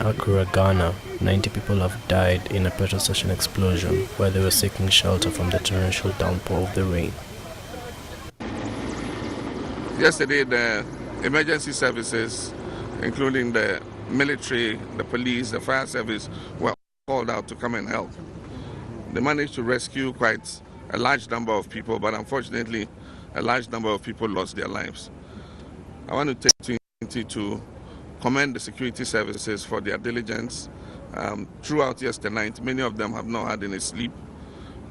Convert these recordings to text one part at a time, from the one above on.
Accra, Ghana, 90 people have died in a petrol station explosion while they were seeking shelter from the torrential downpour of the rain. Yesterday, the emergency services, including the military, the police, the fire service, were called out to come and help. They managed to rescue quite a large number of people, but unfortunately, a large number of people lost their lives. I want to take the opportunity to commend the security services for their diligence. Throughout yesterday night, many of them have not had any sleep.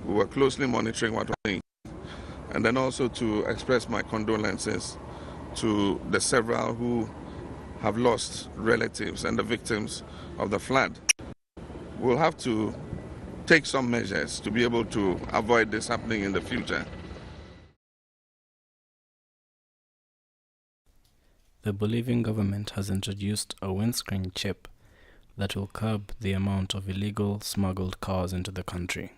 We were closely monitoring what was happening. And then also to express my condolences to the several who have lost relatives and the victims of the flood. We'll have to take some measures to be able to avoid this happening in the future. The Bolivian government has introduced a windscreen chip that will curb the amount of illegal smuggled cars into the country.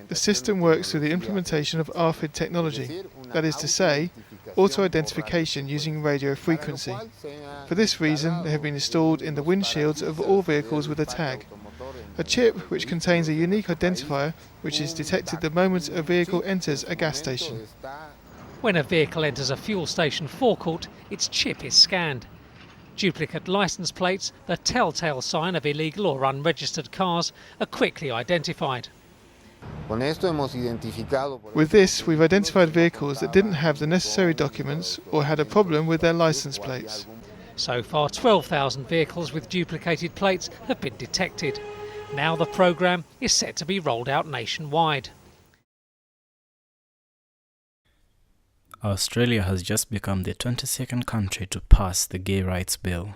The system works through the implementation of RFID technology, that is to say, auto-identification using radio frequency. For this reason, they have been installed in the windshields of all vehicles with a tag. A chip which contains a unique identifier which is detected the moment a vehicle enters a gas station. When a vehicle enters a fuel station forecourt, its chip is scanned. Duplicate licence plates, the telltale sign of illegal or unregistered cars, are quickly identified. With this, we've identified vehicles that didn't have the necessary documents or had a problem with their licence plates. So far, 12,000 vehicles with duplicated plates have been detected. Now the programme is set to be rolled out nationwide. Australia has just become the 22nd country to pass the gay rights bill.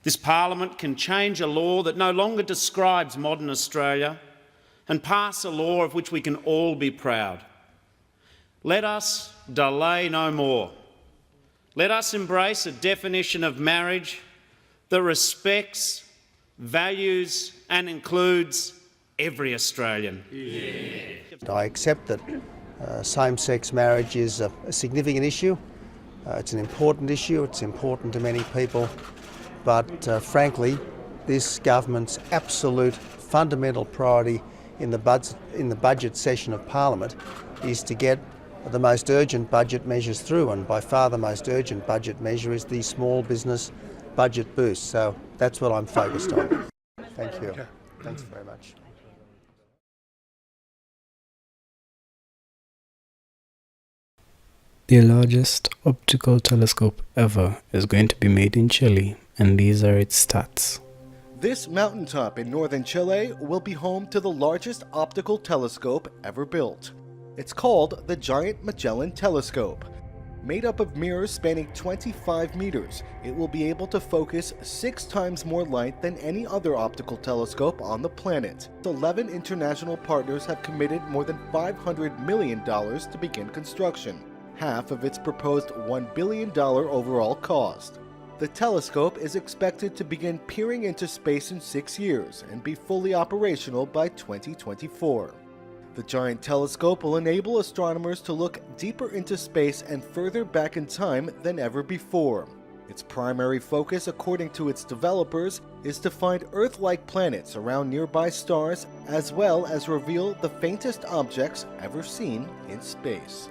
This Parliament can change a law that no longer describes modern Australia and pass a law of which we can all be proud. Let us delay no more. Let us embrace a definition of marriage that respects, values and includes every Australian. Yeah. I accept that same-sex marriage is a significant issue. It's an important issue. It's important to many people. But frankly, this government's absolute fundamental priority in the budget session of Parliament is to get the most urgent budget measures through, and by far the most urgent budget measure is the small business budget boost. So that's what I'm focused on. Thank you. Thanks very much. The largest optical telescope ever is going to be made in Chile, and these are its stats. This mountaintop in northern Chile will be home to the largest optical telescope ever built. It's called the Giant Magellan Telescope. Made up of mirrors spanning 25 meters, it will be able to focus 6 times more light than any other optical telescope on the planet. 11 international partners have committed more than $500 million to begin construction, half of its proposed $1 billion overall cost. The telescope is expected to begin peering into space in 6 years and be fully operational by 2024. The giant telescope will enable astronomers to look deeper into space and further back in time than ever before. Its primary focus, according to its developers, is to find Earth-like planets around nearby stars, as well as reveal the faintest objects ever seen in space.